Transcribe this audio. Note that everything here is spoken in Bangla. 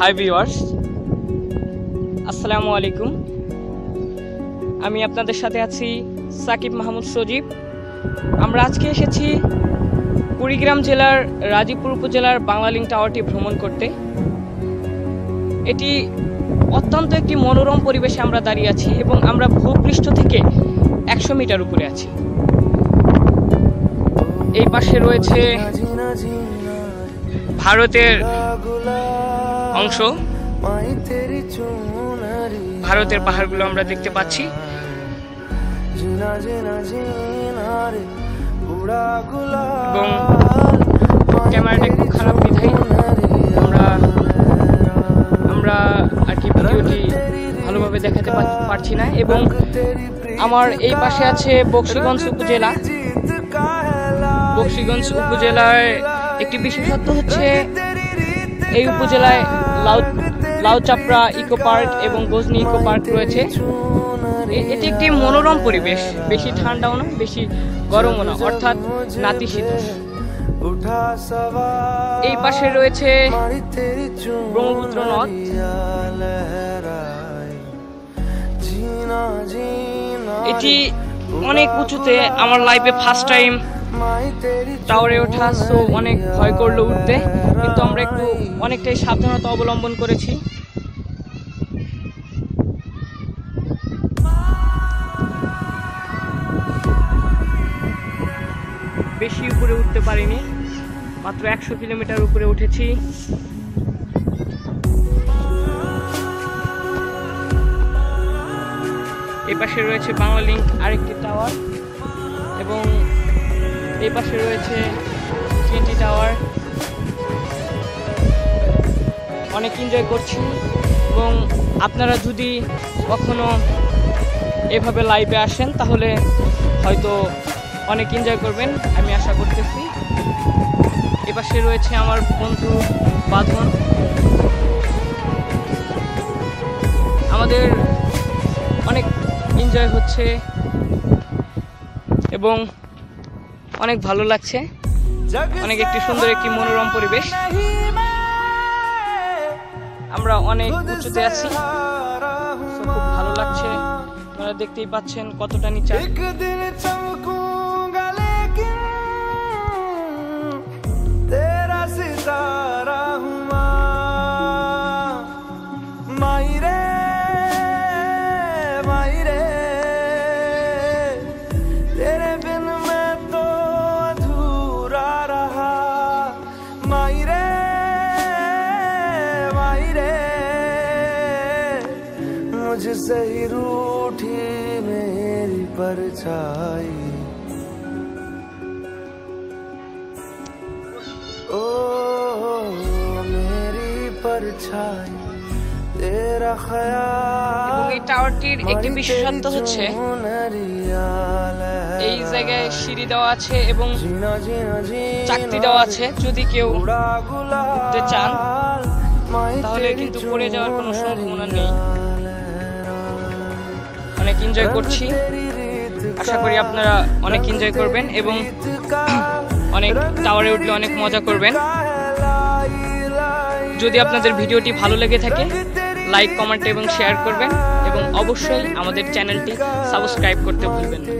হাই ভিউয়ার্স, আসসালামু আলাইকুম। আমি আপনাদের সাথে আছি সাকিব মাহমুদ সজীব। আমরা আজকে এসেছি কুড়িগ্রাম জেলার রাজীবপুর উপজেলার বাংলালিংক টাওয়ারটি ভ্রমণ করতে। এটি অত্যন্ত একটি মনোরম পরিবেশে আমরা দাঁড়িয়ে আছি এবং আমরা ভূপৃষ্ঠ থেকে 100 মিটার উপরে আছি। এই পাশে রয়েছে ভারতের অংশ, ভারতের পাহাড়গুলো আমরা দেখতে পাচ্ছি এবং ক্যামেরাটা একটু খারাপ বিধায় আমরা আর কি ভিডিওটি ভালোভাবে দেখাতে পারছি না। এবং আমার এই পাশে আছে বকশীগঞ্জ উপজেলা। বকশীগঞ্জ উপজেলায় একটি বিশেষত্ব হচ্ছে এই উপজেলায় লাউচাপড়া ইকো পার্ক এবং গজনী ইকো পার্ক রয়েছে। এটি একটি মনোরম পরিবেশ, বেশি ঠান্ডাও না বেশি গরমও না, অর্থাৎ নাতিশীতোষ্ণ। এই পাশে রয়েছে ব্রহ্মপুত্র নদ। এটি অনেক উঁচুতে, আমার লাইফে ফার্স্ট টাইম টাওয়ারে ওঠা, সো অনেক ভয় করলো উঠতে, কিন্তু আমরা একটু অনেকটাই সাবধানতা অবলম্বন করেছি। বেশি উপরে উঠতে পারিনি, মাত্র 100 কিলোমিটার উপরে উঠেছি। এই পাশে রয়েছে বাংলালিংক আরেকটি টাওয়ার এবং এই পাশে রয়েছে TNT টাওয়ার। অনেক এনজয় করছি এবং আপনারা যদি কখনো এভাবে লাইভে আসেন তাহলে হয়তো অনেক এনজয় করবেন, আমি আশা করতেছি। এ পাশে রয়েছে আমার বন্ধু বাঁধন। আমাদের অনেক এনজয় হচ্ছে এবং অনেক ভালো লাগছে। অনেক একটি সুন্দর একটি মনোরম পরিবেশ। আমরা অনেক উঁচুতে আছি, খুব ভালো লাগছে। আপনারা দেখতেই পাচ্ছেন কতটা নিচে। मुझसे ही रूठी मेरी परछाई, ओ मेरी परछाई तेरा ख्याल। এবং এই টাওয়ারটির একটি বিশেষত্ব হচ্ছে এই জায়গায় সিঁড়ি দেওয়া আছে এবং চাকতি দেওয়া আছে। যদি কেউ উঠতে চান তাহলে কিন্তু পড়ে যাওয়ার কোনো সম্ভাবনা নেই। অনেক এনজয় করছি, আশা করি আপনারা অনেক এনজয় করবেন এবং অনেক টাওয়ারে উঠলে অনেক মজা করবেন। যদি আপনাদের ভিডিওটি ভালো লেগে থাকে লাইক, কমেন্ট এবং শেয়ার করবেন এবং অবশ্যই আমাদের চ্যানেলটি সাবস্ক্রাইব করতে ভুলবেন না।